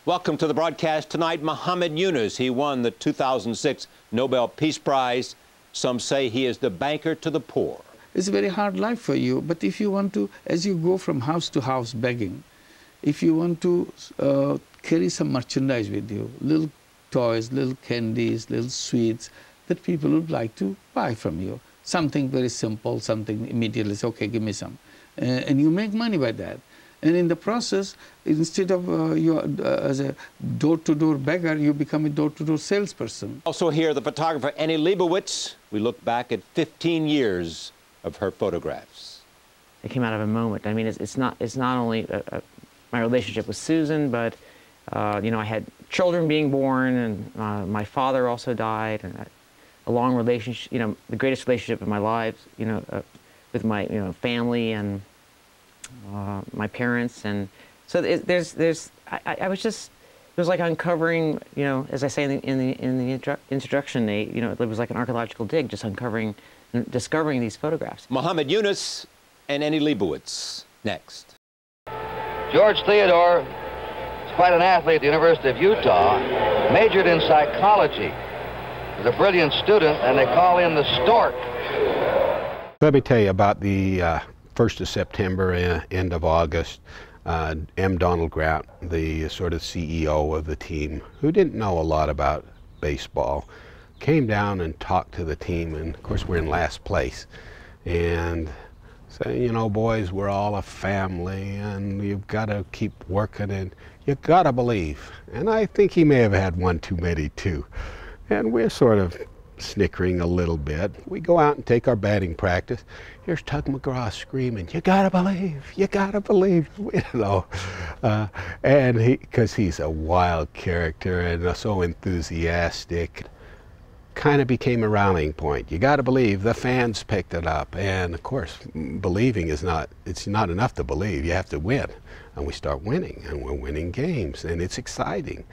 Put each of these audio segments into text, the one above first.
Welcome to the broadcast tonight. Muhammad Yunus, he won the 2006 Nobel Peace Prize. Some say he is the banker to the poor. It's a very hard life for you, but if you want to, as you go from house to house begging, if you want to carry some merchandise with you, little toys, little candies, little sweets that people would like to buy from you, something very simple, something immediately, say, okay, give me some. And you make money by that. And in the process, instead of as a door-to-door beggar, you become a door-to-door salesperson. Also here, the photographer Annie Leibovitz. We look back at 15 years of her photographs. It came out of a moment. I mean, it's not only my relationship with Susan, but you know, I had children being born, and my father also died, and a long relationship. You know, the greatest relationship in my life. You know, with my family and my parents, and so I was just, it was like uncovering, you know, as I say in the introduction, you know, it was like an archaeological dig, just uncovering, discovering these photographs. Muhammad Yunus and Annie Leibovitz next. George Theodore is quite an athlete at the University of Utah, majored in psychology. He's a brilliant student, and they call him the Stork. Let me tell you about the 1st of September, end of August. M. Donald Grant, the sort of CEO of the team, who didn't know a lot about baseball, came down and talked to the team, and of course we're in last place, and said, you know, boys, we're all a family, and you've got to keep working, and you got to believe. And I think he may have had one too many too. And we're sort of snickering a little bit. We go out and take our batting practice. Here's Tug McGraw screaming, you gotta believe, you gotta believe, you know. And because he's a wild character and so enthusiastic, kind of became a rallying point. You gotta believe. The fans picked it up, and of course believing is not, it's not enough to believe, you have to win. And we start winning, and we're winning games, and it's exciting.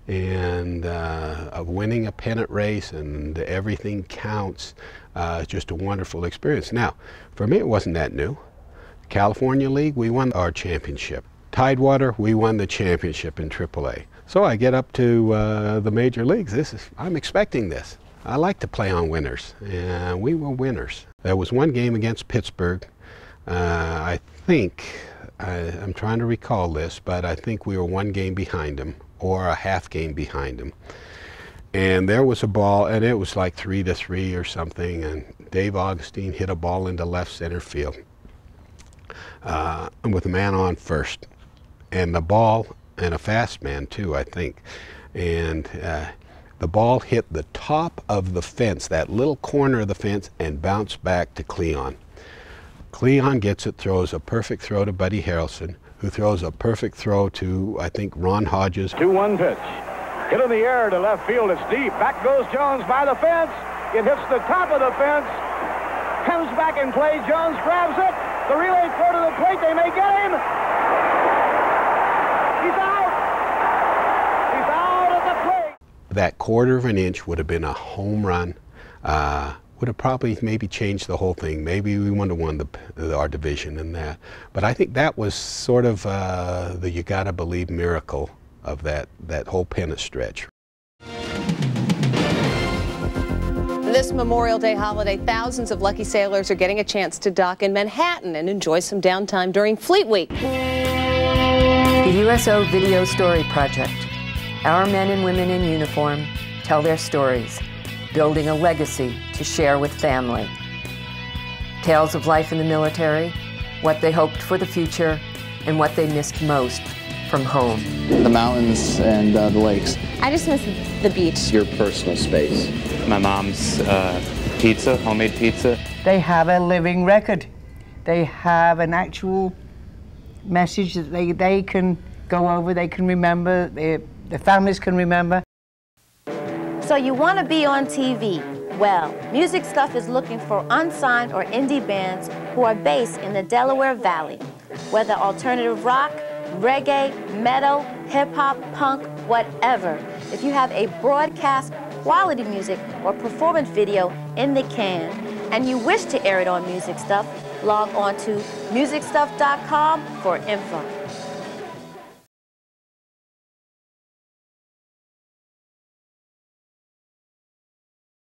And of winning a pennant race, and everything counts. It's just a wonderful experience. Now, for me, it wasn't that new. California League, we won our championship. Tidewater, we won the championship in AAA. So I get up to the major leagues. I'm expecting this. I like to play on winners, and we were winners. There was one game against Pittsburgh. I think, I'm trying to recall this, but I think we were one game behind them, or a half game behind him. And there was a ball, and it was like 3-3 or something, and Dave Augustine hit a ball into left center field with a man on first. And the ball, and a fast man too, I think. And the ball hit the top of the fence, that little corner of the fence, and bounced back to Cleon. Cleon gets it, throws a perfect throw to Buddy Harrelson, who throws a perfect throw to, I think, Ron Hodges. 2-1 pitch. Hit in the air to left field. It's deep. Back goes Jones by the fence. It hits the top of the fence. Comes back in play. Jones grabs it. The relay throw to the plate. They may get him. He's out. He's out at the plate. That quarter of an inch would have been a home run. Would have probably maybe changed the whole thing. Maybe we would have won our division in that. But I think that was sort of the you gotta believe miracle of that whole pennant stretch. This Memorial Day holiday, thousands of lucky sailors are getting a chance to dock in Manhattan and enjoy some downtime during Fleet Week. The USO Video Story Project. Our men and women in uniform tell their stories, building a legacy to share with family. Tales of life in the military, what they hoped for the future, and what they missed most from home. The mountains and the lakes. I just miss the beach. Your personal space. My mom's pizza, homemade pizza. They have a living record. They have an actual message that they can go over, they can remember, their families can remember. So you want to be on TV? Well, Music Stuff is looking for unsigned or indie bands who are based in the Delaware Valley. Whether alternative rock, reggae, metal, hip-hop, punk, whatever. If you have a broadcast, quality music, or performance video in the can, and you wish to air it on Music Stuff, log on to musicstuff.com for info.